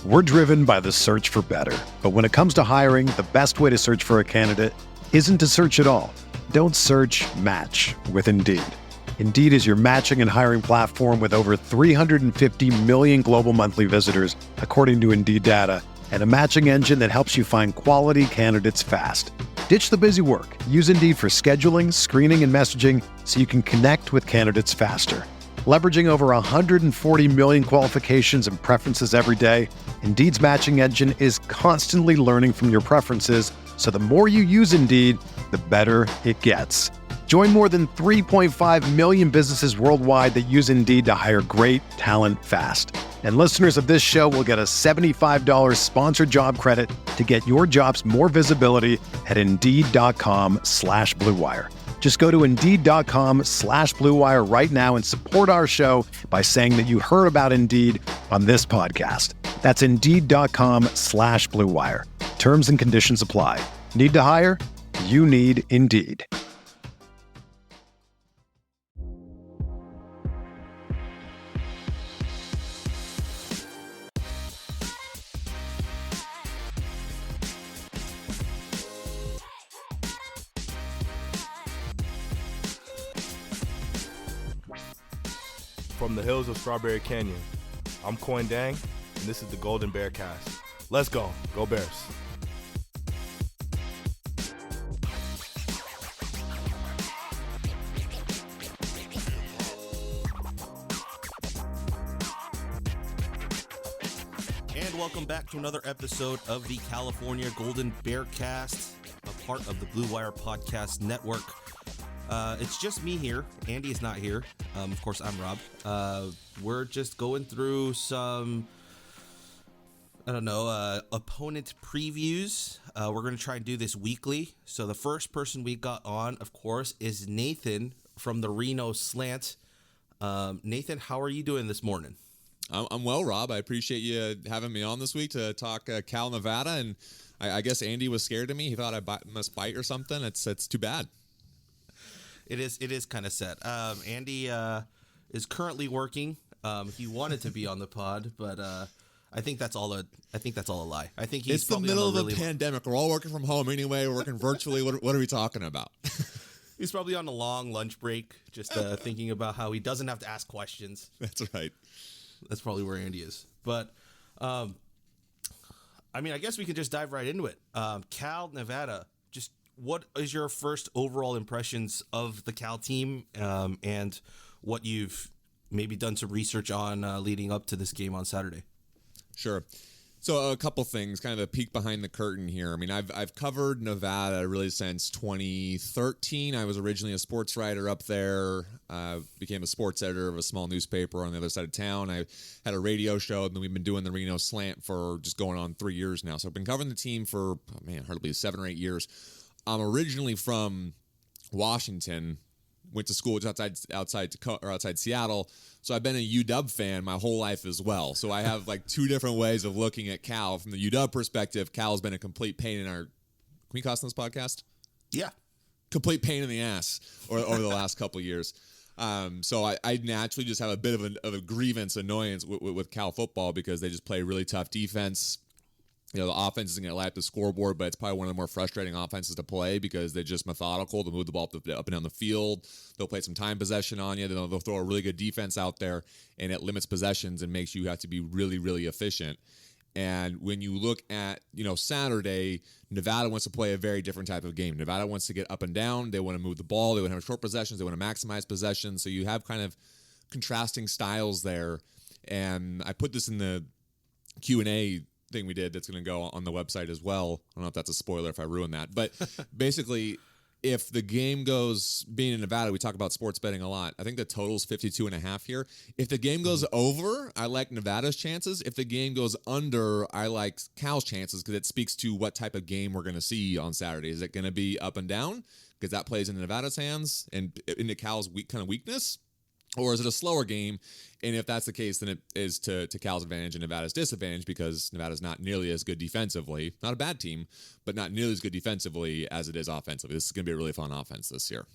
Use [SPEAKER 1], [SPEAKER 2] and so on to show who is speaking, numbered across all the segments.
[SPEAKER 1] We're driven by the search for better. But when it comes to hiring, the best way to search for a candidate isn't to search at all. Don't search, match with Indeed. Indeed is your matching and hiring platform with over 350 million global monthly visitors, according to Indeed data, and a matching engine that helps you find quality candidates fast. Ditch the busy work. Use Indeed for scheduling, screening, and messaging so you can connect with candidates faster. Leveraging over 140 million qualifications and preferences every day, Indeed's matching engine is constantly learning from your preferences, so the more you use Indeed, the better it gets. Join more than 3.5 million businesses worldwide that use Indeed to hire great talent fast. And listeners of this show will get a $75 sponsored job credit to get your jobs more visibility at Indeed.com/Blue Wire. Just go to Indeed.com/Blue Wire right now and support our show by saying that you heard about Indeed on this podcast. That's Indeed.com/Blue Wire. Terms and conditions apply. Need to hire? You need Indeed.
[SPEAKER 2] From the hills of Strawberry Canyon, I'm Coin Dang, and this is the Golden Bear Cast. Let's go. Go Bears.
[SPEAKER 3] And welcome back to another episode of the California Golden Bear Cast, a part of the Blue Wire Podcast Network. It's just me here. Andy is not here. Of course, I'm Rob. We're just going through some, opponent previews. We're going to try and do this weekly. So the first person we got on, of course, is Nathan from the Reno Slant. Nathan, how are you doing this morning?
[SPEAKER 4] I'm well, Rob. I appreciate you having me on this week to talk Cal, Nevada. And I guess Andy was scared of me. He thought I must bite or something. It's too bad.
[SPEAKER 3] It is kind of sad. Andy is currently working. He wanted to be on the pod, but I think that's all a lie. I think he's
[SPEAKER 4] it's the middle of a pandemic. We're all working from home anyway. We're working virtually. What are we talking about?
[SPEAKER 3] He's probably on a long lunch break, just thinking about how he doesn't have to ask questions.
[SPEAKER 4] That's right.
[SPEAKER 3] That's probably where Andy is. But I guess we can just dive right into it. Cal, Nevada. Just what is your first overall impressions of the Cal team and what you've maybe done some research on leading up to this game on Saturday?
[SPEAKER 4] Sure. So a couple things, kind of a peek behind the curtain here. I mean, I've covered Nevada really since 2013. I was originally a sports writer up there, became a sports editor of a small newspaper on the other side of town. I had a radio show, and then we've been doing the Reno Slant for just going on 3 years now. So I've been covering the team for, hardly 7 or 8 years. I'm originally from Washington, went to school just outside Seattle, so I've been a UW fan my whole life as well. So I have like two different ways of looking at Cal. From the UW perspective, Cal's been a complete pain in our... Can we cuss on this podcast?
[SPEAKER 3] Yeah.
[SPEAKER 4] Complete pain in the ass over the last couple of years. So I naturally just have a bit of a grievance, annoyance with Cal football because they just play really tough defense. You know, the offense isn't going to light up the scoreboard, but it's probably one of the more frustrating offenses to play because they're just methodical. They'll move the ball up and down the field. They'll play some time possession on you. They'll throw a really good defense out there, and it limits possessions and makes you have to be really, really efficient. And when you look at, Saturday, Nevada wants to play a very different type of game. Nevada wants to get up and down. They want to move the ball. They want to have short possessions. They want to maximize possession. So you have kind of contrasting styles there. And I put this in the Q&A thing we did that's going to go on the website as well. I don't know if that's a spoiler if I ruin that. But basically, if the game goes, being in Nevada, we talk about sports betting a lot. I think the total's 52.5 here. If the game goes over, I like Nevada's chances. If the game goes under, I like Cal's chances because it speaks to what type of game we're going to see on Saturday. Is it going to be up and down? Because that plays into Nevada's hands and into Cal's weakness. Or is it a slower game? And if that's the case, then it is to Cal's advantage and Nevada's disadvantage because Nevada's not nearly as good defensively. Not a bad team, but not nearly as good defensively as it is offensively. This is going to be a really fun offense this year.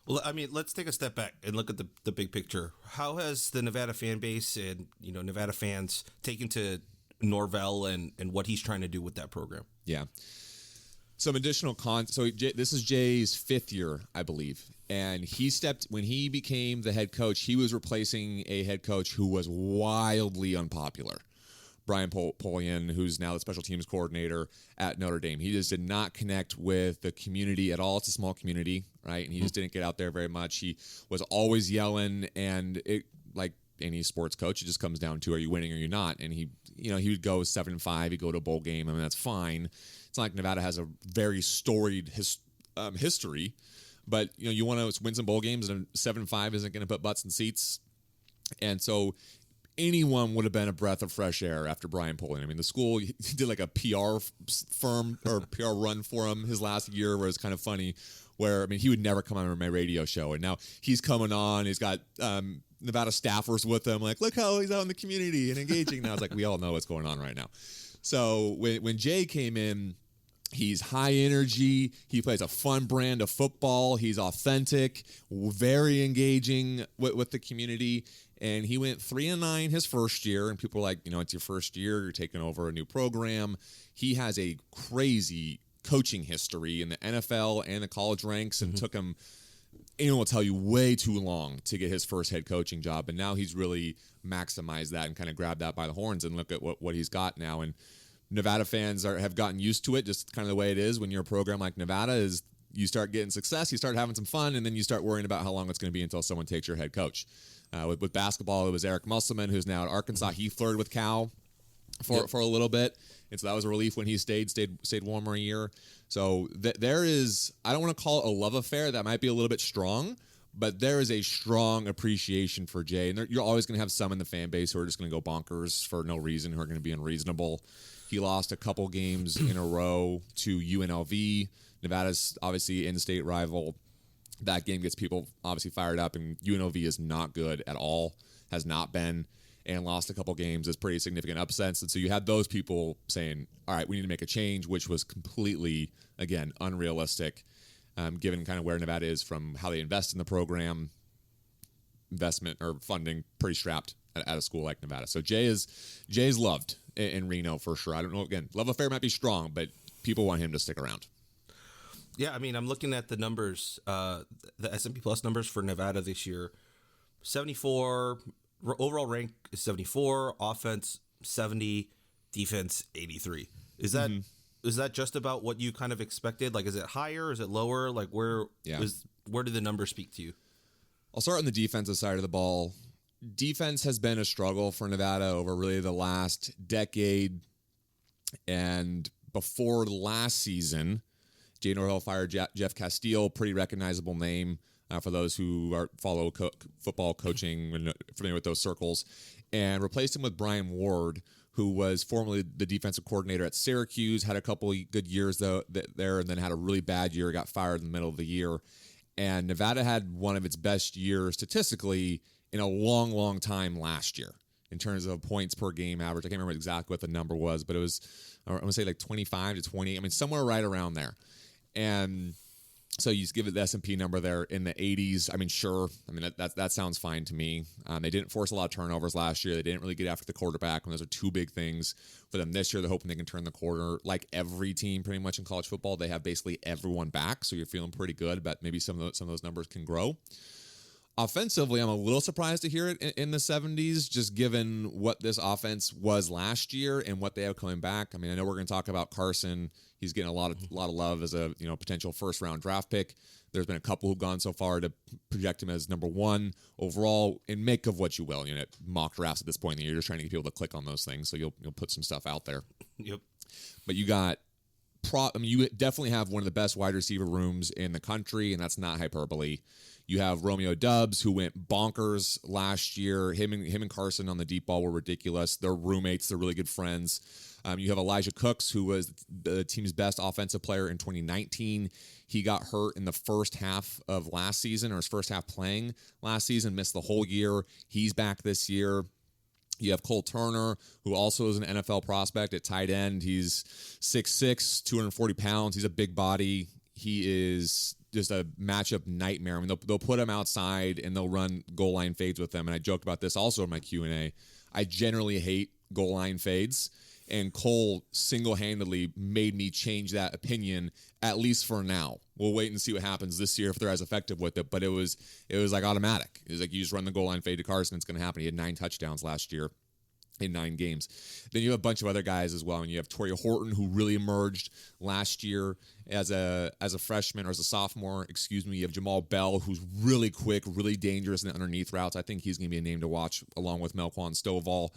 [SPEAKER 3] Well, I mean, let's take a step back and look at the big picture. How has the Nevada fan base and Nevada fans taken to Norvell and what he's trying to do with that program?
[SPEAKER 4] Yeah. Some additional So this is Jay's 5th year, I believe. And when he became the head coach, he was replacing a head coach who was wildly unpopular. Brian Polian, who's now the special teams coordinator at Notre Dame. He just did not connect with the community at all. It's a small community, right? And he just didn't get out there very much. He was always yelling, and it, like any sports coach, it just comes down to, are you winning or you're not? And he would go 7-5. He'd go to a bowl game. I mean, that's fine. It's not like Nevada has a very storied history, but you want to win some bowl games, and 7-5 isn't going to put butts in seats. And so anyone would have been a breath of fresh air after Brian Polian. I mean, the school did like a PR firm or PR run for him his last year, where it's kind of funny. Where, I mean, he would never come on my radio show, and now he's coming on. He's got Nevada staffers with him. Like, look how he's out in the community and engaging. Now it's like, we all know what's going on right now. So when Jay came in, he's high energy. He plays a fun brand of football. He's authentic, very engaging with the community. And he went 3-9 his first year. And people were like, it's your first year. You're taking over a new program. He has a crazy coaching history in the NFL and the college ranks, and took him, anyone will tell you, way too long to get his first head coaching job. And now he's really maximized that and kind of grabbed that by the horns, and look at what he's got now. And Nevada fans have gotten used to it, just kind of the way it is when you're a program like Nevada. Is you start getting success, you start having some fun, and then you start worrying about how long it's going to be until someone takes your head coach. With basketball, it was Eric Musselman, who's now at Arkansas. He flirted with Cal for a little bit, and so that was a relief when he stayed one more year. So there is, I don't want to call it a love affair. That might be a little bit strong, but there is a strong appreciation for Jay. And you're always going to have some in the fan base who are just going to go bonkers for no reason, who are going to be unreasonable. He lost a couple games in a row to UNLV. Nevada's obviously in-state rival. That game gets people obviously fired up, and UNLV is not good at all, has not been, and lost a couple games as pretty significant upsets. And so you had those people saying, all right, we need to make a change, which was completely, again, unrealistic, given kind of where Nevada is from how they invest in the program, investment or funding pretty strapped at a school like Nevada. So Jay's loved in Reno for sure. I don't know, again, love affair might be strong, but people want him to stick around.
[SPEAKER 3] Yeah, I mean, I'm looking at the numbers, the S&P Plus numbers for Nevada this year. 74, overall rank is 74, offense 70, defense 83. Is that just about what you kind of expected? Like, is it higher? Is it lower? Like, where do the numbers speak to you?
[SPEAKER 4] I'll start on the defensive side of the ball. Defense has been a struggle for Nevada over really the last decade. And before last season, Jay Norvell fired Jeff Castile, pretty recognizable name for those who follow football coaching and familiar with those circles, and replaced him with Brian Ward, who was formerly the defensive coordinator at Syracuse, had a couple of good years there, and then had a really bad year, got fired in the middle of the year. And Nevada had one of its best years statistically in a long, long time last year in terms of points per game average. I can't remember exactly what the number was, but it was, I'm going to say like 25 to 20. I mean, somewhere right around there. And so you just give it the S&P number there in the 80s. I mean, sure. I mean, that sounds fine to me. They didn't force a lot of turnovers last year. They didn't really get after the quarterback. And those are two big things for them this year. They're hoping they can turn the corner. Like every team pretty much in college football, they have basically everyone back. So you're feeling pretty good, but maybe some of those numbers can grow. Offensively, I'm a little surprised to hear it in the 70s, just given what this offense was last year and what they have coming back. I mean, I know we're going to talk about Carson. He's getting a lot of love as a potential first-round draft pick. There's been a couple who've gone so far to project him as number one overall. And make of what you will. Mock drafts at this point in the year, you're just trying to get people to click on those things, so you'll put some stuff out there.
[SPEAKER 3] Yep.
[SPEAKER 4] But you got you definitely have one of the best wide receiver rooms in the country, and that's not hyperbole. You have Romeo Doubs, who went bonkers last year. Him and Carson on the deep ball were ridiculous. They're roommates. They're really good friends. You have Elijah Cooks, who was the team's best offensive player in 2019. He got hurt in the first half of last season, or his first half playing last season, missed the whole year. He's back this year. You have Cole Turner, who also is an NFL prospect at tight end. He's 6'6", 240 pounds. He's a big body. He is just a matchup nightmare. I mean, they'll put them outside and they'll run goal line fades with them. And I joked about this also in my Q&A. I generally hate goal line fades, and Cole single-handedly made me change that opinion, at least for now. We'll wait and see what happens this year if they're as effective with it. But it was like automatic. It was like you just run the goal line fade to Carson, it's going to happen. He had 9 touchdowns last year in 9 games. Then you have a bunch of other guys as well. And you have Torrey Horton, who really emerged last year as a freshman, or as a sophomore, excuse me. You have Jamal Bell, who's really quick, really dangerous in the underneath routes. I think he's going to be a name to watch along with Melquan Stovall.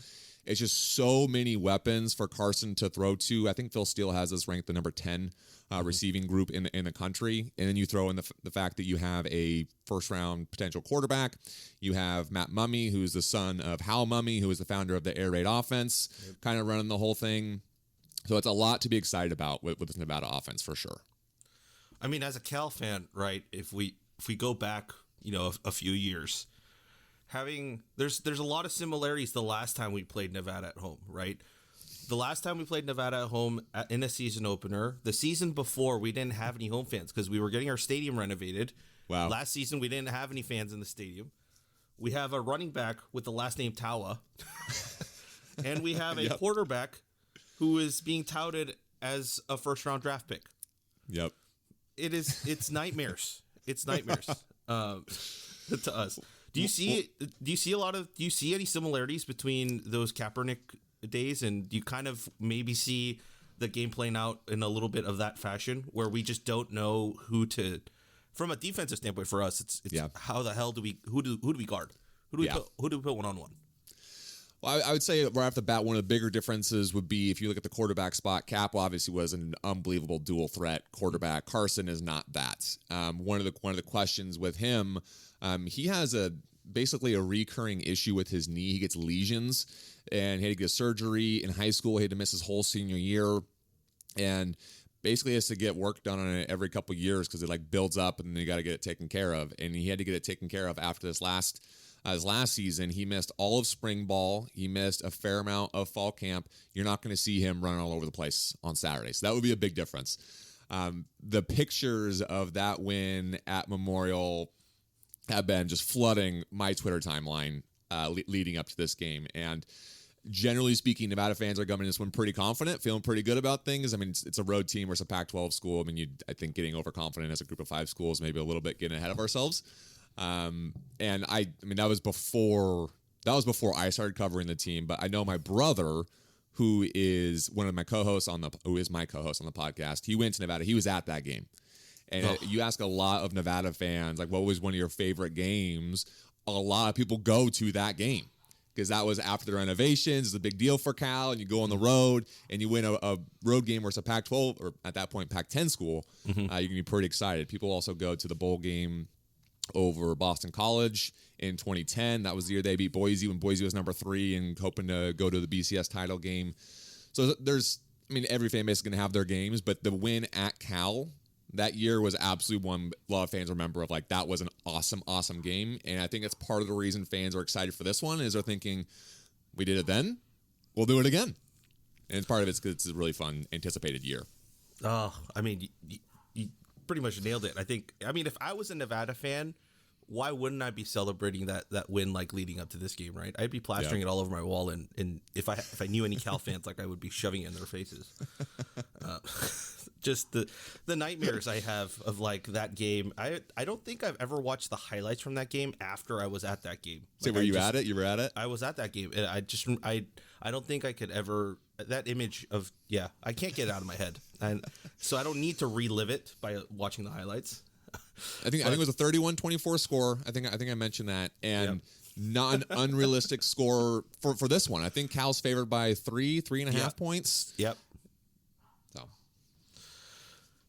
[SPEAKER 4] It's just so many weapons for Carson to throw to. I think Phil Steele has us ranked the number 10 receiving group in the country. And then you throw in the fact that you have a first-round potential quarterback. You have Matt Mumme, who's the son of Hal Mumme, who is the founder of the Air Raid offense, kind of running the whole thing. So it's a lot to be excited about with this Nevada offense for sure.
[SPEAKER 3] I mean, as a Cal fan, right, if we go back, a few years, there's a lot of similarities the last time we played Nevada at home, right? The last time we played Nevada at home in a season opener, the season before, we didn't have any home fans because we were getting our stadium renovated.
[SPEAKER 4] Wow.
[SPEAKER 3] Last season, we didn't have any fans in the stadium. We have a running back with the last name Tawa. And we have a quarterback who is being touted as a first-round draft pick.
[SPEAKER 4] Yep.
[SPEAKER 3] It's nightmares. It's nightmares to us. Do you see any similarities between those Kaepernick days, and do you kind of maybe see the game playing out in a little bit of that fashion where we just don't know who to, from a defensive standpoint for us, it's how the hell who do we guard? Who do we put one-on-one?
[SPEAKER 4] Well, I would say right off the bat, one of the bigger differences would be if you look at the quarterback spot. Cap obviously was an unbelievable dual threat quarterback. Carson is not that. One of the questions with him, he has basically a recurring issue with his knee. He gets lesions, and he had to get surgery in high school. He had to miss his whole senior year, and basically has to get work done on it every couple of years because it builds up, and then you got to get it taken care of. And he had to get it taken care of after his last season. He missed all of spring ball. He missed a fair amount of fall camp. You're not going to see him running all over the place on Saturday. So that would be a big difference. The pictures of that win at Memorial have been just flooding my Twitter timeline leading up to this game. And generally speaking, Nevada fans are coming in this one pretty confident, feeling pretty good about things. I mean, it's a road team versus a Pac-12 school. I mean, I think getting overconfident as a group of 5 schools, maybe a little bit getting ahead of ourselves. And I mean, that was before I started covering the team. But I know my brother, who is my co-hosts on the podcast, he went to Nevada. He was at that game. And you ask a lot of Nevada fans, what was one of your favorite games? A lot of people go to that game because that was after the renovations. It's a big deal for Cal, and you go on the road and you win a road game versus a Pac-12 or at that point Pac-10 school. You can be pretty excited. People also go to the bowl game over Boston College in 2010. That was the year they beat Boise when Boise was number 3 and hoping to go to the BCS title game. So every fan base is going to have their games, but the win at Cal that year was absolutely one a lot of fans remember that was an awesome, awesome game. And I think that's part of the reason fans are excited for this one is they're thinking, we did it then, we'll do it again. And part of it's because it's a really fun, anticipated year.
[SPEAKER 3] Oh, I mean, you pretty much nailed it. If I was a Nevada fan, why wouldn't I be celebrating that win leading up to this game, right? I'd be plastering it all over my wall, and if I knew any Cal fans, I would be shoving it in their faces. Just the nightmares I have of that game. I don't think I've ever watched the highlights from that game after I was at that game.
[SPEAKER 4] Were you at it? You were at it?
[SPEAKER 3] I was at that game. And I don't think I could ever, that image of, I can't get it out of my head. And so I don't need to relive it by watching the highlights.
[SPEAKER 4] I think it was a 31-24 score. I think I mentioned that. And not an unrealistic score for this one. I think Cal's favored by 3.5 points.
[SPEAKER 3] Yep.
[SPEAKER 4] So.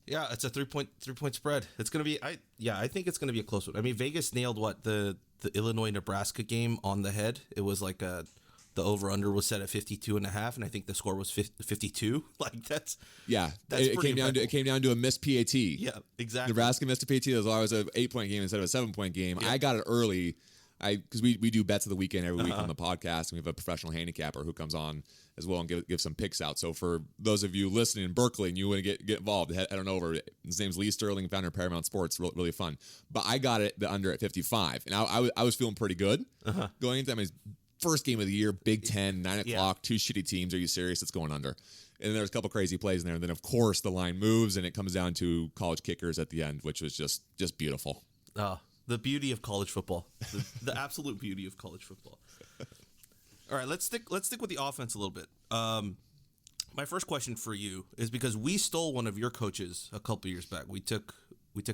[SPEAKER 3] Yeah, it's a 3-point spread. It's going to be I think it's going to be a close one. I mean, Vegas nailed the Illinois-Nebraska game on the head. It was the over-under was set at 52.5, and I think the score was 52. That's
[SPEAKER 4] it came down to a missed PAT.
[SPEAKER 3] Yeah, exactly.
[SPEAKER 4] Nebraska missed a PAT. It was always an 8-point game instead of a 7-point game. Yeah. I got it early. because we do bets of the weekend every week on the podcast, and we have a professional handicapper who comes on as well and give some picks out. So for those of you listening in Berkeley and you want to get involved, head on over. His name's Lee Sterling, founder of Paramount Sports. Really fun. But I got it the under at 55, and I was feeling pretty good going into that. I mean, first game of the year, Big Ten, 9 o'clock, two shitty teams. Are you serious? It's going under. And there's a couple crazy plays in there. And then, of course, the line moves, and it comes down to college kickers at the end, which was just beautiful.
[SPEAKER 3] The beauty of college football. The absolute beauty of college football. All right, let's stick with the offense a little bit. My first question for you is because we stole one of your coaches a couple years back. We took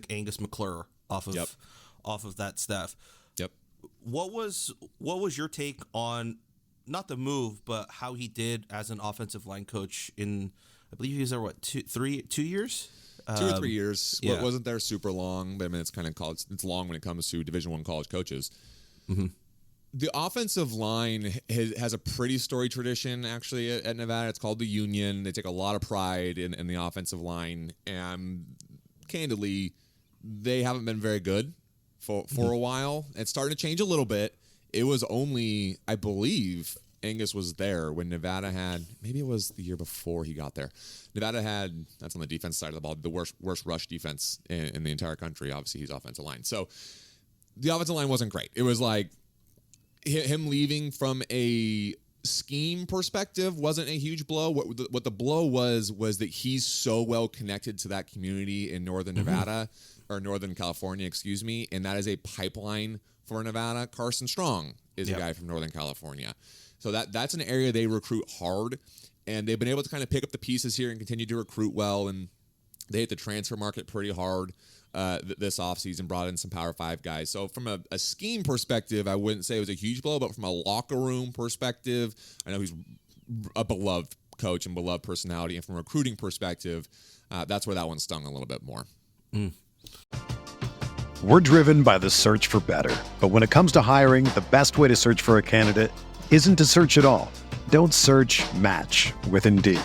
[SPEAKER 3] Angus McClure off of that staff.
[SPEAKER 4] Yep.
[SPEAKER 3] What was your take on not the move, but how he did as an offensive line coach in, I believe he was there, 2 years?
[SPEAKER 4] 2 or 3 years.
[SPEAKER 3] Yeah.
[SPEAKER 4] Well, it wasn't there super long, but I mean, it's kind of college. It's long when it comes to Division I college coaches. Mm-hmm. The offensive line has a pretty storied tradition, actually, at Nevada. It's called the Union. They take a lot of pride in the offensive line. And candidly, they haven't been very good for a while. It's starting to change a little bit. It was only, I believe, Angus was there when Nevada had, maybe it was the year before he got there. Nevada had, that's on the defense side of the ball, the worst rush defense in the entire country. Obviously, he's offensive line. So the offensive line wasn't great. It was like him leaving from a scheme perspective wasn't a huge blow. What the blow was that he's so well connected to that community in Northern Nevada, or Northern California, excuse me, and that is a pipeline for Nevada. Carson Strong is a guy from Northern California. So that's an area they recruit hard, and they've been able to kind of pick up the pieces here and continue to recruit well, and they hit the transfer market pretty hard this offseason, brought in some Power 5 guys. So from a scheme perspective, I wouldn't say it was a huge blow, but from a locker room perspective, I know he's a beloved coach and beloved personality, and from a recruiting perspective, that's where that one stung a little bit more.
[SPEAKER 1] We're driven by the search for better. But when it comes to hiring, the best way to search for a candidate isn't to search at all. Don't search, match with Indeed.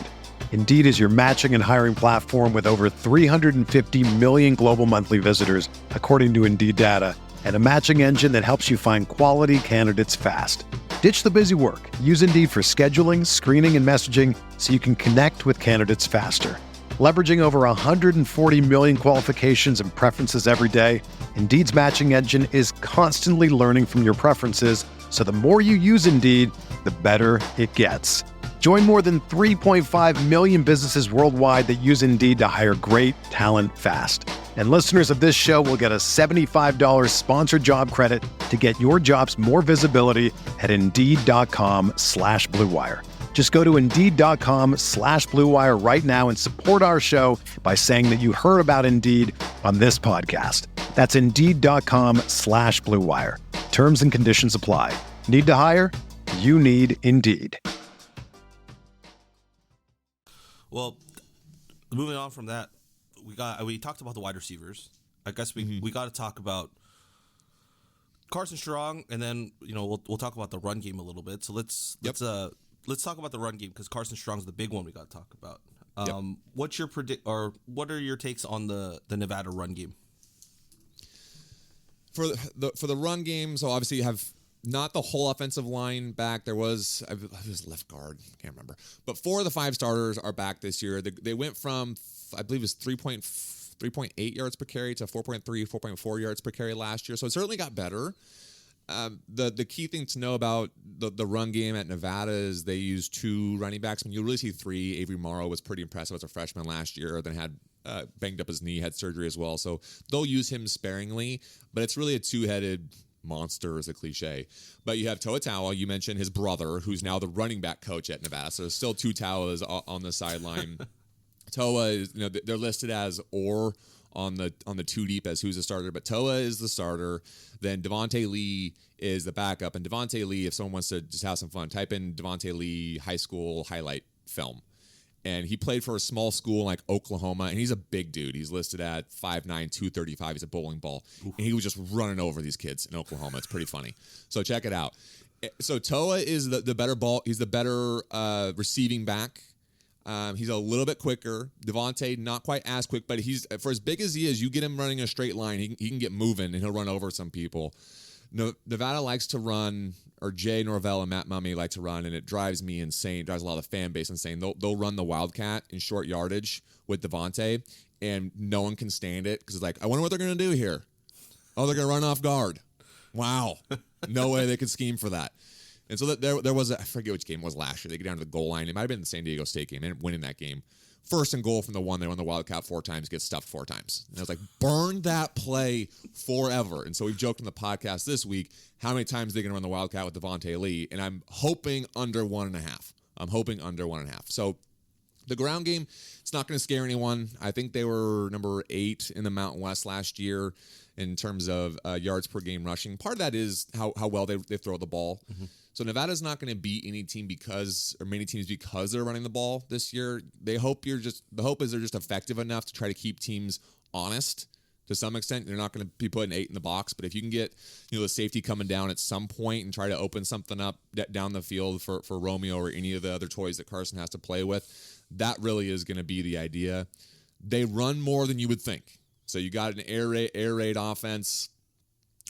[SPEAKER 1] Indeed is your matching and hiring platform with over 350 million global monthly visitors, according to Indeed data, and a matching engine that helps you find quality candidates fast. Ditch the busy work. Use Indeed for scheduling, screening, and messaging so you can connect with candidates faster. Leveraging over 140 million qualifications and preferences every day, Indeed's matching engine is constantly learning from your preferences, so the more you use Indeed, the better it gets. Join more than 3.5 million businesses worldwide that use Indeed to hire great talent fast. And listeners of this show will get a $75 sponsored job credit to get your jobs more visibility at Indeed.com/Blue Wire. Just go to Indeed.com/Blue Wire right now and support our show by saying that you heard about Indeed on this podcast. That's Indeed.com/Blue Wire. Terms and conditions apply. Need to hire? You need Indeed.
[SPEAKER 3] Well, moving on from that, we talked about the wide receivers. I guess we got to talk about Carson Strong, and then we'll talk about the run game a little bit. So let's talk about the run game because Carson Strong's the big one we got to talk about. What's your what are your takes on the Nevada run game?
[SPEAKER 4] For the run game, so obviously you have not the whole offensive line back. There was left guard, can't remember, but 4 of the 5 starters are back this year. They went from, I believe it was 3.8 yards per carry to 4.4 yards per carry last year. So it certainly got better. The key thing to know about the run game at Nevada is they use 2 running backs. I mean, you'll really see 3. Avery Morrow was pretty impressive as a freshman last year, then had banged up his knee, had surgery as well. So they'll use him sparingly, but it's really a 2-headed monster is a cliche. But you have Toa Taua, you mentioned his brother, who's now the running back coach at Nevada. So there's still 2 Tauas on the sideline. Toa is, they're listed as or on the 2 deep as who's the starter, but Toa is the starter. Then Devontae Lee is the backup. And Devontae Lee, if someone wants to just have some fun, type in Devontae Lee high school highlight film. And he played for a small school in like Oklahoma, and he's a big dude. He's listed at 5'9", 235. He's a bowling ball. Oof. And he was just running over these kids in Oklahoma. It's pretty funny. So check it out. So Toa is the better ball. He's the better receiving back. He's a little bit quicker. Devontae, not quite as quick, but he's for as big as he is, you get him running a straight line, he can get moving, and he'll run over some people. Nevada likes to run, or Jay Norvell and Matt Mummy like to run, and it drives me insane. It drives a lot of the fan base insane. They'll run the Wildcat in short yardage with Devontae, and no one can stand it because it's like, I wonder what they're going to do here. Oh, they're going to run off guard. Wow. No way they could scheme for that. And so there was, I forget which game it was last year. They get down to the goal line. It might have been the San Diego State game. They ended up winning that game. First and goal from the one. They run the Wildcat 4 times, get stuffed 4 times. And I was like, burn that play forever. And so we've joked on the podcast this week, how many times they're going to run the Wildcat with Devontae Lee. And I'm hoping under 1.5. So the ground game, it's not going to scare anyone. I think they were number 8 in the Mountain West last year in terms of yards per game rushing. Part of that is how well they throw the ball. Mm-hmm. So Nevada's not going to beat any team many teams because they're running the ball this year. The hope is they're just effective enough to try to keep teams honest to some extent. They're not going to be putting 8 in the box, but if you can get the safety coming down at some point and try to open something up down the field for Romeo or any of the other toys that Carson has to play with, that really is going to be the idea. They run more than you would think. So you got an air raid offense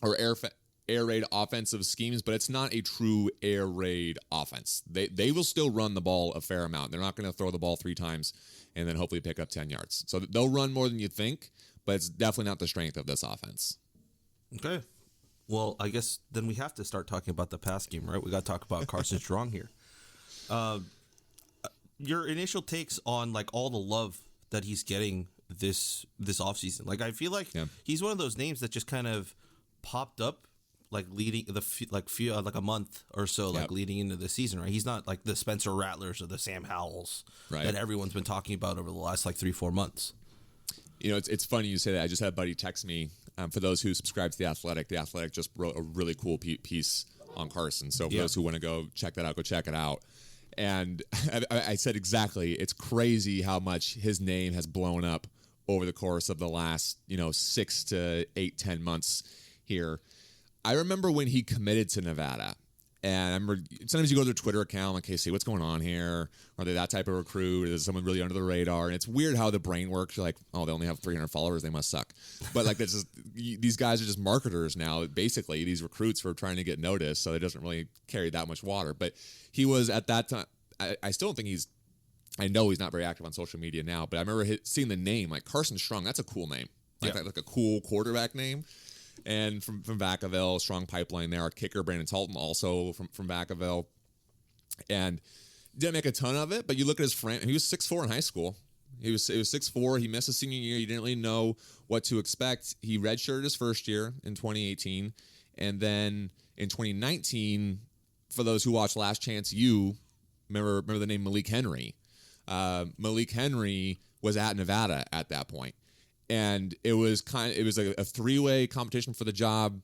[SPEAKER 4] or air raid offensive schemes, but it's not a true air raid offense. They will still run the ball a fair amount. They're not going to throw the ball 3 times and then hopefully pick up 10 yards. So they'll run more than you think, but it's definitely not the strength of this offense.
[SPEAKER 3] Okay. Well, I guess then we have to start talking about the pass game, right? We got to talk about Carson Strong here. Your initial takes on like all the love that he's getting this offseason. Like I feel like he's one of those names that just kind of popped up like leading like a month or so leading into the season, right? He's not like the Spencer Rattlers or the Sam Howells that everyone's been talking about over the last like 3-4 months.
[SPEAKER 4] It's funny you say that. I just had a buddy text me. For those who subscribe to The Athletic just wrote a really cool piece on Carson. So for those who want to go check that out, go check it out. And I said exactly, it's crazy how much his name has blown up over the course of the last 6 to 8, 10 months here. I remember when he committed to Nevada, and I remember sometimes you go to their Twitter account, like, hey, see what's going on here. Are they that type of recruit? Is someone really under the radar? And it's weird how the brain works. You're like, oh, they only have 300 followers. They must suck. But like, that's just, these guys are just marketers now, basically, these recruits for trying to get noticed. So it doesn't really carry that much water. But he was at that time, I still don't think I know he's not very active on social media now, but I remember seeing the name, like Carson Strong. That's a cool name. Like a cool quarterback name. And from Vacaville, strong pipeline there. Our kicker, Brandon Talton, also from Vacaville. And didn't make a ton of it, but you look at his friend, he was 6'4" in high school. He was 6'4". He missed his senior year. You didn't really know what to expect. He redshirted his first year in 2018. And then in 2019, for those who watched Last Chance U, remember the name Malik Henry. Malik Henry was at Nevada at that point. And it was like a 3-way competition for the job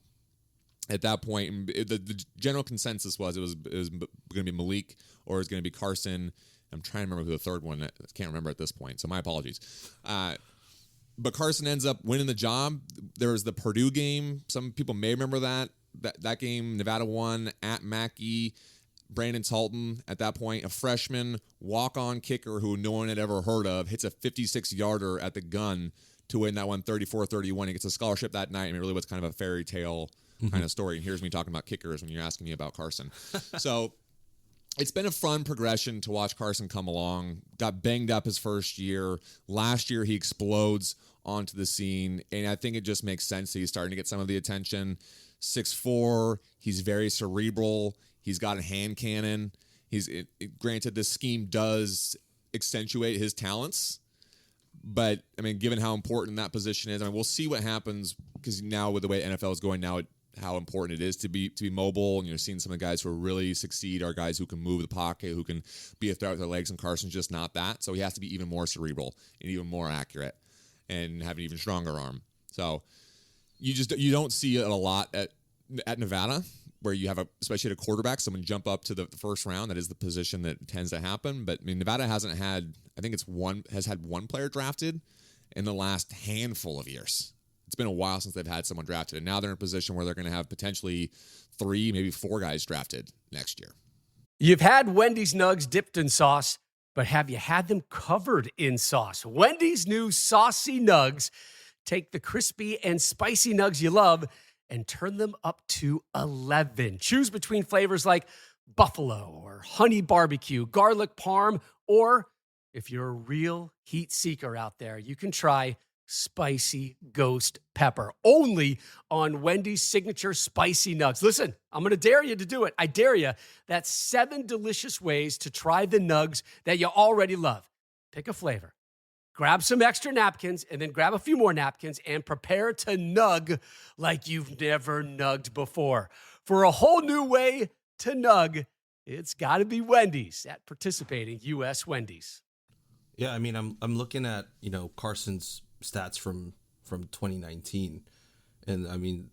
[SPEAKER 4] at that point. And the general consensus was it was going to be Malik or it was going to be Carson. I'm trying to remember who the third one. I can't remember at this point, so my apologies. But Carson ends up winning the job. There was the Purdue game. Some people may remember that game. Nevada won at Mackey. Brandon Talton, at that point, a freshman walk-on kicker who no one had ever heard of, hits a 56-yarder at the gun to win that one 34-31. He gets a scholarship that night. I mean, it really was kind of a fairy tale kind of story. And here's me talking about kickers when you're asking me about Carson. So it's been a fun progression to watch Carson come along. Got banged up his first year. Last year, he explodes onto the scene. And I think it just makes sense that he's starting to get some of the attention. 6'4", he's very cerebral. He's got a hand cannon. Granted, this scheme does accentuate his talents. But, I mean, given how important that position is, I mean, we'll see what happens because now with the way NFL is going now, how important it is to be mobile. And you're seeing some of the guys who really succeed are guys who can move the pocket, who can be a threat with their legs, and Carson's just not that. So he has to be even more cerebral and even more accurate and have an even stronger arm. So you don't see it a lot at Nevada, where you have especially at a quarterback, someone jump up to the first round. That is the position that tends to happen. But I mean, Nevada hasn't had, I think has had one player drafted in the last handful of years. It's been a while since they've had someone drafted, and now they're in a position where they're going to have potentially 3, maybe 4 guys drafted next year.
[SPEAKER 5] You've had Wendy's nugs dipped in sauce, but have you had them covered in sauce? Wendy's new saucy nugs take the crispy and spicy nugs you love and turn them up to 11. Choose between flavors like buffalo or honey barbecue, garlic parm, or if you're a real heat seeker out there, you can try spicy ghost pepper, only on Wendy's signature spicy nugs. Listen, I'm going to dare you to do it. I dare you. That's 7 delicious ways to try the nugs that you already love. Pick a flavor, grab some extra napkins, and then grab a few more napkins and prepare to nug like you've never nugged before. For a whole new way to nug, it's got to be Wendy's at participating U.S. Wendy's.
[SPEAKER 3] Yeah, I mean, I'm looking at, Carson's stats from 2019, and I mean,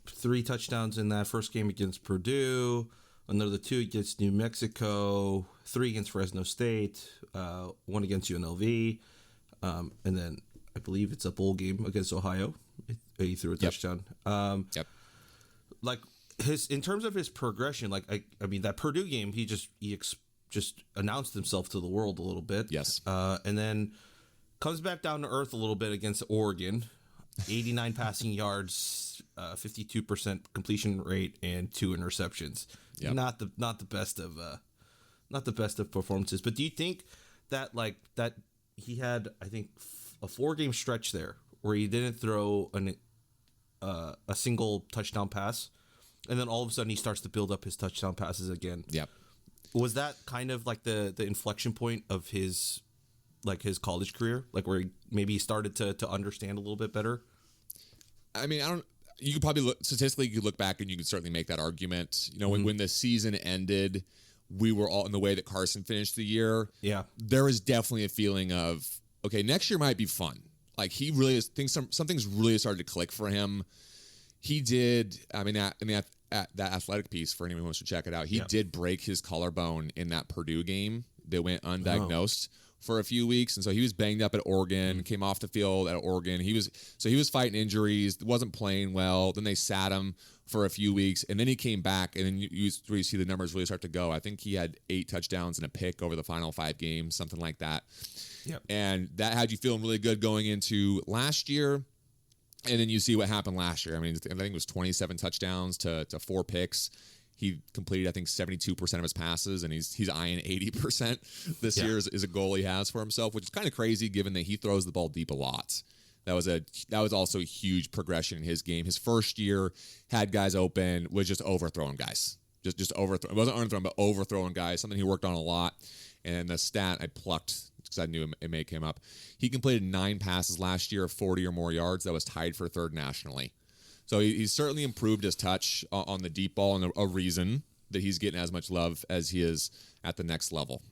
[SPEAKER 3] 3 touchdowns in that first game against Purdue, another 2 against New Mexico, 3 against Fresno State, 1 against UNLV, and then I believe it's a bowl game against Ohio. He threw a touchdown.
[SPEAKER 4] Yep.
[SPEAKER 3] Like in terms of his progression, like I mean that Purdue game, he just announced himself to the world a little bit.
[SPEAKER 4] Yes.
[SPEAKER 3] And then comes back down to earth a little bit against Oregon, 89 passing yards, 52% completion rate, and 2 interceptions.
[SPEAKER 4] Yep.
[SPEAKER 3] Not the best of performances. But do you think that that he had, I think, a 4-game stretch there where he didn't throw a single touchdown pass, and then all of a sudden he starts to build up his touchdown passes again?
[SPEAKER 4] Yep.
[SPEAKER 3] Was that kind of like the inflection point of his college career, like where he started to understand a little bit better?
[SPEAKER 4] I mean, you could probably statistically you could look back and you could certainly make that argument. When the season ended, we were all in the way that Carson finished the year.
[SPEAKER 3] Yeah.
[SPEAKER 4] There was definitely a feeling of, okay, next year might be fun. Like he really is, something's really started to click for him. He did, I mean, at that athletic piece, for anyone who wants to check it out, he did break his collarbone in that Purdue game. They went undiagnosed for a few weeks, and so he was banged up at Oregon, came off the field at Oregon. He was fighting injuries, wasn't playing well. Then they sat him for a few weeks, and then he came back, and then you see the numbers really start to go. I think he had 8 touchdowns and a pick over the final 5 games, something like that.
[SPEAKER 3] Yep.
[SPEAKER 4] And that had you feeling really good going into last year. And then you see what happened last year. I mean, I think it was 27 touchdowns to 4 picks. He completed, I think, 72% of his passes, and he's eyeing 80% this year is a goal he has for himself, which is kind of crazy given that he throws the ball deep a lot. That was also a huge progression in his game. His first year had guys open, was just overthrowing guys. Just overthrowing. It wasn't underthrowing, but overthrowing guys, something he worked on a lot. And the stat I plucked because I knew it may come up. He completed 9 passes last year of 40 or more yards. That was tied for 3rd nationally. So he's certainly improved his touch on the deep ball, and a reason that he's getting as much love as he is at the next level.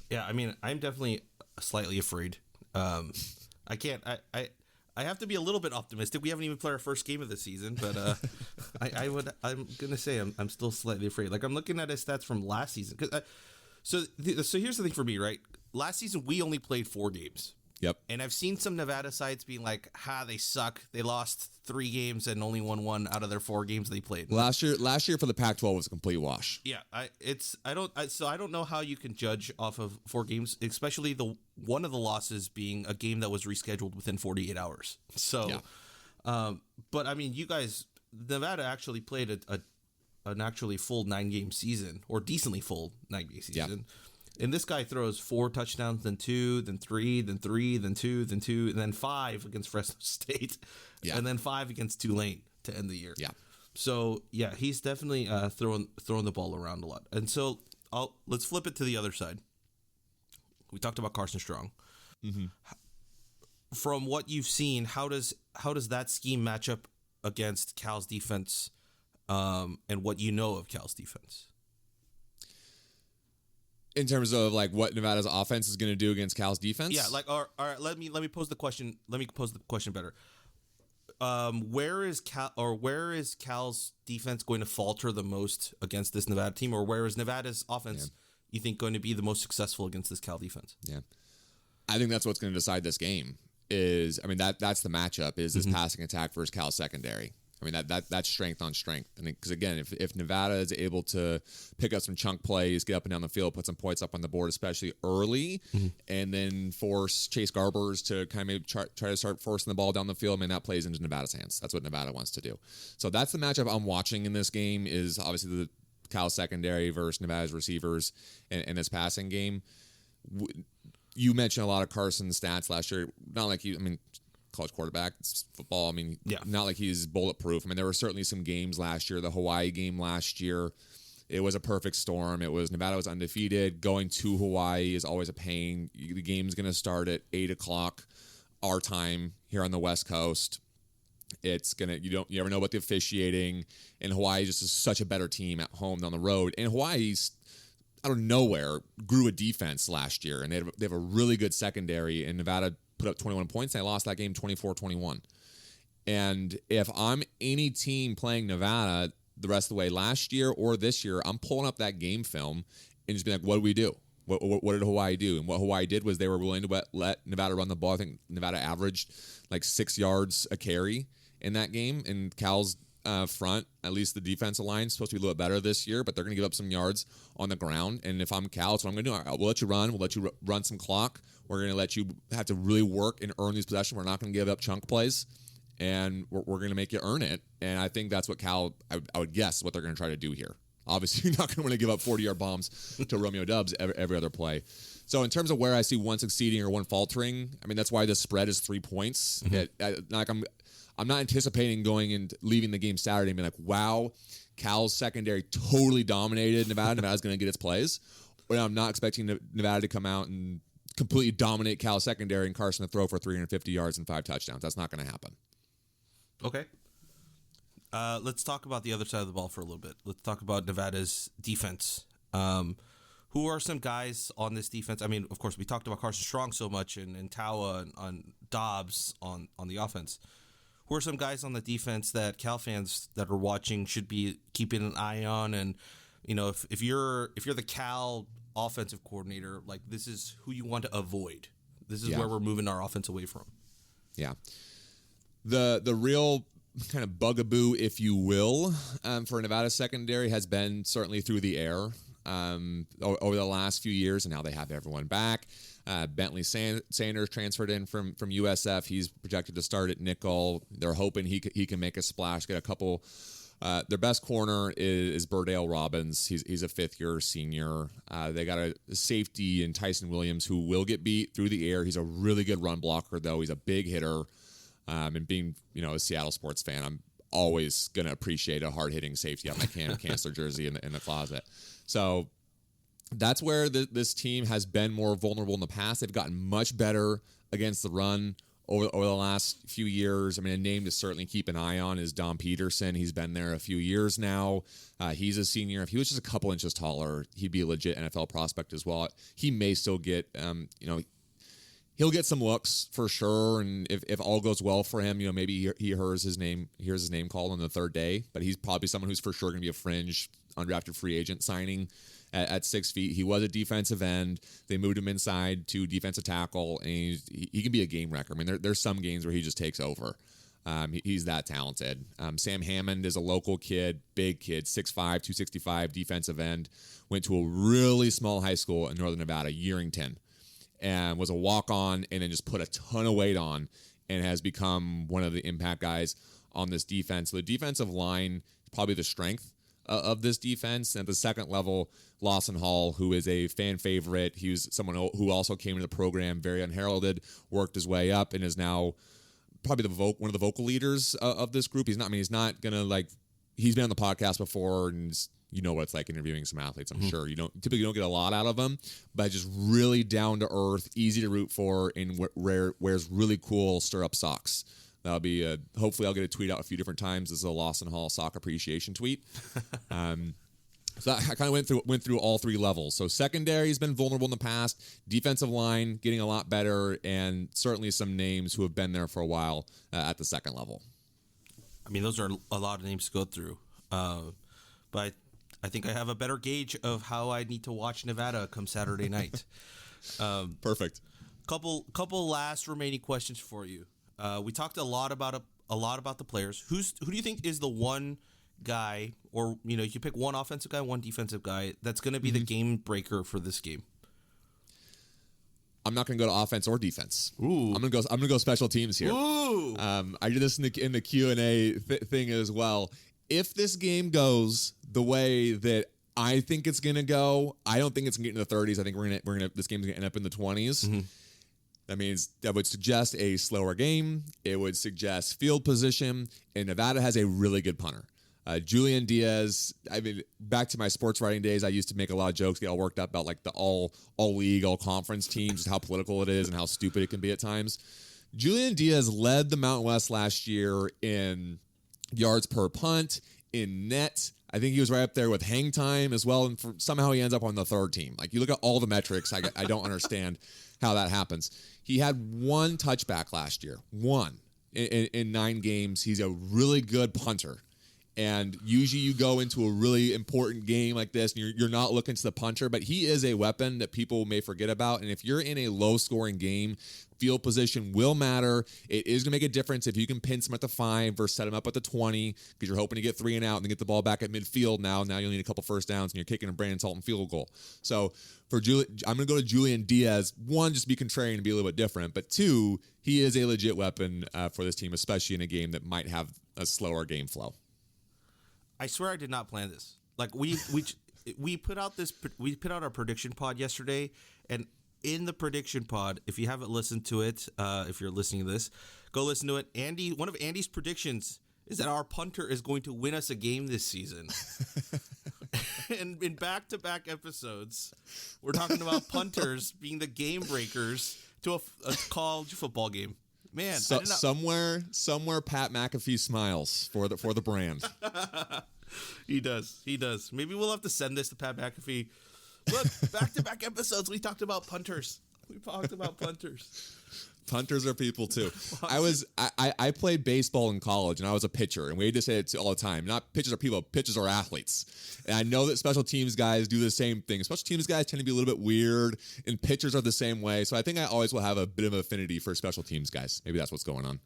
[SPEAKER 3] Yeah, I mean, I'm definitely slightly afraid. I can't. I have to be a little bit optimistic. We haven't even played our first game of the season, but I'm gonna say I'm still slightly afraid. Like I'm looking at his stats from last season. So here's the thing for me, right? Last season we only played 4 games.
[SPEAKER 4] Yep.
[SPEAKER 3] And I've seen some Nevada sites being like, they suck. They lost 3 games and only won 1 out of their 4 games they played.
[SPEAKER 4] Last year for the Pac-12 was a complete wash.
[SPEAKER 3] Yeah, I don't know how you can judge off of 4 games, especially one of the losses being a game that was rescheduled within 48 hours. So, yeah. But I mean, you guys, Nevada actually played an actually full 9-game season, or decently full 9-game season.
[SPEAKER 4] Yeah.
[SPEAKER 3] And this guy throws 4 touchdowns, then 2, then 3, then 3, then 2, then 2, and then 5 against Fresno State, and then 5 against Tulane to end the year.
[SPEAKER 4] Yeah.
[SPEAKER 3] So yeah, he's definitely throwing the ball around a lot. And so let's flip it to the other side. We talked about Carson Strong. Mm-hmm. From what you've seen, how does that scheme match up against Cal's defense, and what you know of Cal's defense?
[SPEAKER 4] In terms of like what Nevada's offense is going to do against Cal's defense?
[SPEAKER 3] Yeah, like all right, let me pose the question. Let me pose the question better. Where is Cal's defense going to falter the most against this Nevada team, or where is Nevada's offense you think going to be the most successful against this Cal defense?
[SPEAKER 4] Yeah. I think that's what's going to decide this game. That's the matchup is this passing attack versus Cal secondary. I mean, that's strength on strength. And because, again, if Nevada is able to pick up some chunk plays, get up and down the field, put some points up on the board, especially early, and then force Chase Garbers to kind of maybe try to start forcing the ball down the field, I mean, that plays into Nevada's hands. That's what Nevada wants to do. So that's the matchup I'm watching in this game, is obviously the Cal secondary versus Nevada's receivers in this passing game. You mentioned a lot of Carson's stats last year. Not like college quarterback, it's football. I mean, not like he's bulletproof. I mean, there were certainly some games last year. The Hawaii game last year, it was a perfect storm. Nevada was undefeated. Going to Hawaii is always a pain. The game's going to start at 8:00 our time here on the West Coast. It's you never know about the officiating. And Hawaii just is such a better team at home than on the road. And Hawaii's out of nowhere grew a defense last year, and they have a really good secondary. And Nevada put up 21 points. And I lost that game 24-21. And if I'm any team playing Nevada the rest of the way last year or this year, I'm pulling up that game film and just being like, what do we do? What did Hawaii do? And what Hawaii did was they were willing to let Nevada run the ball. I think Nevada averaged like 6 yards a carry in that game. And Cal's front, at least the defensive line, is supposed to be a little bit better this year, but they're going to give up some yards on the ground. And if I'm Cal, that's what I'm going to do. All right, we'll let you run. We'll let you run some clock. We're going to let you have to really work and earn these possessions. We're not going to give up chunk plays, and we're going to make you earn it. And I think that's what Cal, I would guess, what they're going to try to do here. Obviously, you're not going to want to give up 40-yard bombs to Romeo Dubs every other play. So in terms of where I see one succeeding or one faltering, I mean, that's why the spread is 3 points. I'm not anticipating going and leaving the game Saturday and being like, wow, Cal's secondary totally dominated Nevada. Nevada's going to get its plays. But I'm not expecting Nevada to come out and completely dominate Cal's secondary and Carson to throw for 350 yards and 5 touchdowns. That's not going to happen.
[SPEAKER 3] Okay. Let's talk about the other side of the ball for a little bit. Let's talk about Nevada's defense. Who are some guys on this defense? I mean, of course, we talked about Carson Strong so much and Tawa and Dobbs on the offense. Who are some guys on the defense that Cal fans that are watching should be keeping an eye on? And, if you're the Cal offensive coordinator, like, this is who you want to avoid. This is where we're moving our offense away from. Yeah.
[SPEAKER 4] The real kind of bugaboo, if you will, for Nevada secondary has been certainly through the air over the last few years, and now they have everyone back. Bentley Sanders transferred in from USF. He's projected to start at nickel. They're hoping he can make a splash, get a couple. Their best corner is Burdale Robbins. He's a fifth-year senior. They got a safety in Tyson Williams who will get beat through the air. He's a really good run blocker, though. He's a big hitter. And being, a Seattle sports fan, I'm always going to appreciate a hard-hitting safety on my Cancer jersey in the closet. So that's where this team has been more vulnerable in the past. They've gotten much better against the run over the last few years. I mean, a name to certainly keep an eye on is Dom Peterson. He's been there a few years now. He's a senior. If he was just a couple inches taller, he'd be a legit NFL prospect as well. He may still get, he'll get some looks for sure. And if all goes well for him, maybe he hears his name called on the third day. But he's probably someone who's for sure going to be a fringe undrafted free agent signing at 6 feet. He was a defensive end. They moved him inside to defensive tackle, and he can be a game wrecker. I mean, there's some games where he just takes over. He's that talented. Sam Hammond is a local kid, big kid, 6'5", 265, defensive end. Went to a really small high school in Northern Nevada, Yerington, and was a walk-on and then just put a ton of weight on and has become one of the impact guys on this defense. So the defensive line is probably the strength of this defense. And at the second level, Lawson Hall, who is a fan favorite. He was someone who also came into the program very unheralded, worked his way up, and is now probably one of the vocal leaders of this group. He's not going to he's been on the podcast before, and you know what it's like interviewing some athletes. I'm sure you typically don't get a lot out of them, but just really down to earth, easy to root for, and wears really cool stirrup socks. That'll be hopefully I'll get a tweet out a few different times. This is a Lawson Hall sock appreciation tweet. So I kind of went through all three levels. So secondary has been vulnerable in the past. Defensive line getting a lot better, and certainly some names who have been there for a while at the second level.
[SPEAKER 3] I mean, those are a lot of names to go through. But I think I have a better gauge of how I need to watch Nevada come Saturday night.
[SPEAKER 4] Perfect.
[SPEAKER 3] Couple last remaining questions for you. We talked a lot about a lot about the players. Who do you think is the one guy, or you pick one offensive guy, one defensive guy that's going to be the game breaker for this game?
[SPEAKER 4] I'm not going to go to offense or defense.
[SPEAKER 3] Ooh.
[SPEAKER 4] I'm going to go special teams here.
[SPEAKER 3] Ooh.
[SPEAKER 4] I did this in the Q&A thing as well. If this game goes the way that I think it's going to go, I don't think it's going to get into the 30s. I think this game's going to end up in the 20s.
[SPEAKER 3] Mm-hmm.
[SPEAKER 4] That would suggest a slower game. It would suggest field position, and Nevada has a really good punter. Julian Diaz, back to my sports writing days, I used to make a lot of jokes, get all worked up about like the all league, all conference teams, just how political it is and how stupid it can be at times. Julian Diaz led the Mountain West last year in yards per punt, in net. I think he was right up there with hang time as well, and somehow he ends up on the third team. Like, you look at all the metrics, I don't understand how that happens. He had one touchback last year, one in 9 games. He's a really good punter. And usually you go into a really important game like this and you're not looking to the punter, but he is a weapon that people may forget about. And if you're in a low-scoring game, field position will matter. It is going to make a difference if you can pin some at the 5 versus set him up at the 20, because you're hoping to get 3 and out and then get the ball back at midfield now. Now you'll need a couple first downs and you're kicking a Brandon Salton field goal. So I'm going to go to Julian Diaz. 1, just be contrarian and be a little bit different. But 2, he is a legit weapon for this team, especially in a game that might have a slower game flow.
[SPEAKER 3] I swear I did not plan this. Like, we put out our prediction pod yesterday, and in the prediction pod, if you haven't listened to it, if you're listening to this, go listen to it. One of Andy's predictions is that our punter is going to win us a game this season. And in back-to-back episodes, we're talking about punters being the game breakers to a college football game. Man,
[SPEAKER 4] somewhere, Pat McAfee smiles for the brand.
[SPEAKER 3] He does. Maybe we'll have to send this to Pat McAfee. Look, back-to-back episodes, we talked about punters.
[SPEAKER 4] Punters are people too. I played baseball in college, and I was a pitcher, and we just say it all the time. Not pitchers are people, pitchers are athletes. And I know that special teams guys do the same thing. Special teams guys tend to be a little bit weird, and pitchers are the same way. So I think I always will have a bit of affinity for special teams guys. Maybe that's what's going on.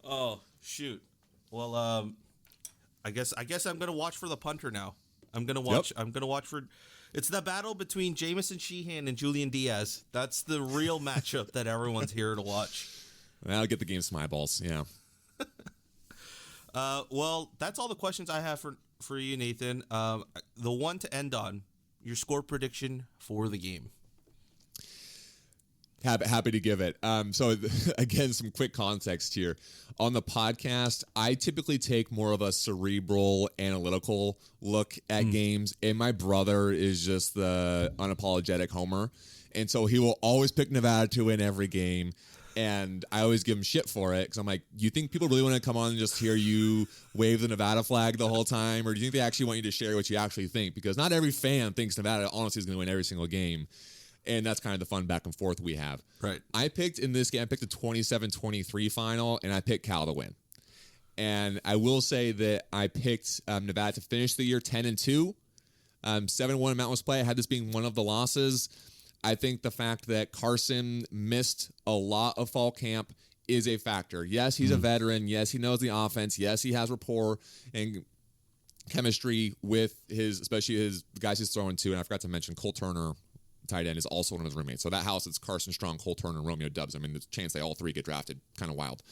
[SPEAKER 3] Oh, shoot. Well, I guess I'm gonna watch for the punter now. I'm gonna watch for. It's the battle between Jamison Sheehan and Julian Diaz. That's the real matchup that everyone's here to watch.
[SPEAKER 4] I'll get the game Smiballs, yeah.
[SPEAKER 3] Well, that's all the questions I have for you, Nathan. The one to end on, your score prediction for the game.
[SPEAKER 4] Happy to give it. So again, some quick context here. On the podcast, I typically take more of a cerebral, analytical look at games, and my brother is just the unapologetic homer. And so he will always pick Nevada to win every game. And I always give him shit for it, because I'm like, you think people really want to come on and just hear you wave the Nevada flag the whole time? Or do you think they actually want you to share what you actually think? Because not every fan thinks Nevada honestly is going to win every single game. And that's kind of the fun back and forth we have.
[SPEAKER 3] Right.
[SPEAKER 4] I picked in this game, I picked a 27-23 final, and I picked Cal to win. And I will say that I picked Nevada to finish the year 10-2, 7-1 in Mountain West play. I had this being one of the losses. I think the fact that Carson missed a lot of fall camp is a factor. Yes, he's a veteran. Yes, he knows the offense. Yes, he has rapport and chemistry with especially his guys he's throwing to. And I forgot to mention Cole Turner, tight end, is also one of his roommates. So that house, it's Carson Strong, Cole Turner, and Romeo Dubs. I mean, the chance they all 3 get drafted, kind of wild.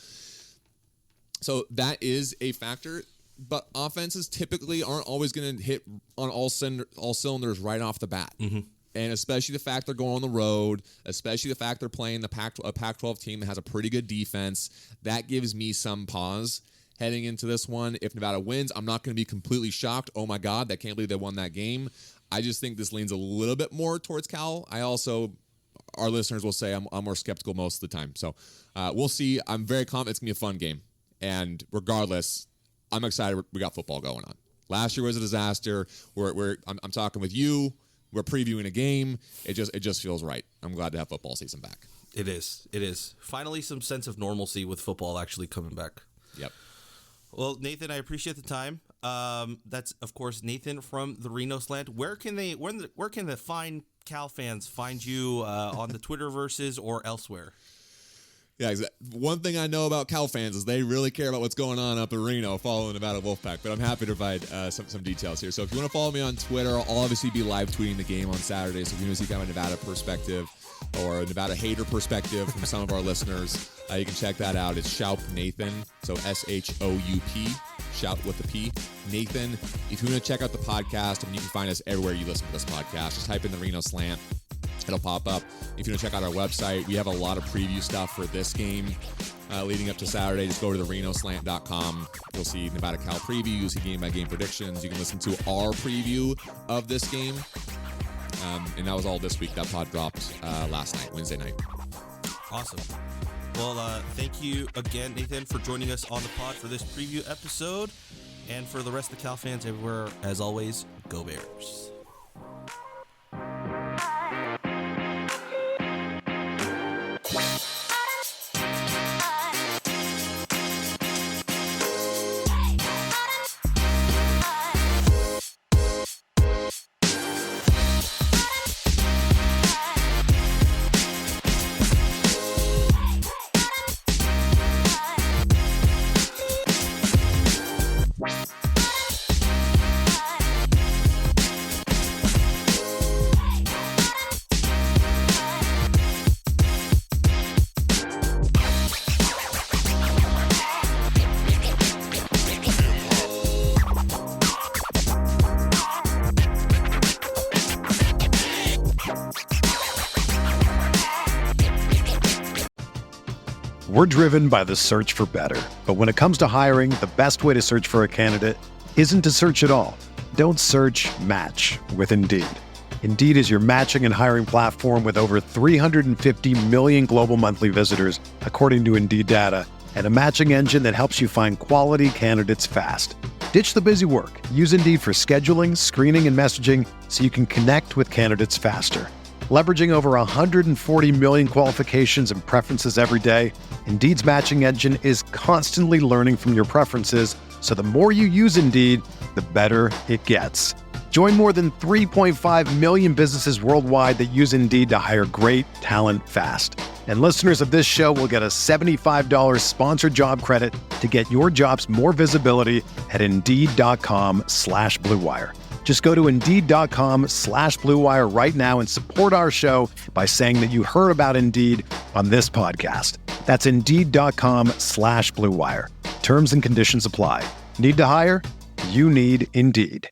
[SPEAKER 4] So that is a factor. But offenses typically aren't always going to hit on all cylinders right off the bat. Mm-hmm. And especially the fact they're going on the road, especially the fact they're playing a Pac-12 team that has a pretty good defense, that gives me some pause heading into this one. If Nevada wins, I'm not going to be completely shocked. Oh my God, I can't believe they won that game. I just think this leans a little bit more towards Cal. Our listeners will say I'm more skeptical most of the time. So we'll see. I'm very confident it's going to be a fun game. And regardless, I'm excited we got football going on. Last year was a disaster. I'm talking with you. We're previewing a game. It just feels right. I'm glad to have football season back.
[SPEAKER 3] It is. Finally, some sense of normalcy with football actually coming back.
[SPEAKER 4] Yep.
[SPEAKER 3] Well, Nathan, I appreciate the time. That's, of course, Nathan from the Reno Slant. Where can the fine Cal fans find you on the Twitterverses or elsewhere?
[SPEAKER 4] Yeah, one thing I know about Cal fans is they really care about what's going on up in Reno following Nevada Wolfpack, but I'm happy to provide some details here. So if you want to follow me on Twitter, I'll obviously be live tweeting the game on Saturday, so if you want to see kind of a Nevada perspective or a Nevada hater perspective from some of our listeners, you can check that out. It's Shoup Nathan, so S-H-O-U-P, Shoup with the P, Nathan. If you want to check out the podcast, you can find us everywhere you listen to this podcast. Just type in the Reno Slant. It'll pop up. If you want to check out our website, we have a lot of preview stuff for this game leading up to Saturday. Just go to the renoslant.com. You'll see Nevada Cal preview. You'll see game-by-game predictions. You can listen to our preview of this game. And that was all this week. That pod dropped last night, Wednesday night.
[SPEAKER 3] Awesome. Well, thank you again, Nathan, for joining us on the pod for this preview episode. And for the rest of the Cal fans everywhere, as always, go Bears.
[SPEAKER 1] We're driven by the search for better. But when it comes to hiring, the best way to search for a candidate isn't to search at all. Don't search, match with Indeed. Indeed is your matching and hiring platform with over 350 million global monthly visitors, according to Indeed data, and a matching engine that helps you find quality candidates fast. Ditch the busy work. Use Indeed for scheduling, screening, and messaging so you can connect with candidates faster. Leveraging over 140 million qualifications and preferences every day, Indeed's matching engine is constantly learning from your preferences, so the more you use Indeed, the better it gets. Join more than 3.5 million businesses worldwide that use Indeed to hire great talent fast. And listeners of this show will get a $75 sponsored job credit to get your jobs more visibility at Indeed.com/Blue Wire. Just go to Indeed.com/Blue Wire right now and support our show by saying that you heard about Indeed on this podcast. That's Indeed.com/Blue Wire. Terms and conditions apply. Need to hire? You need Indeed.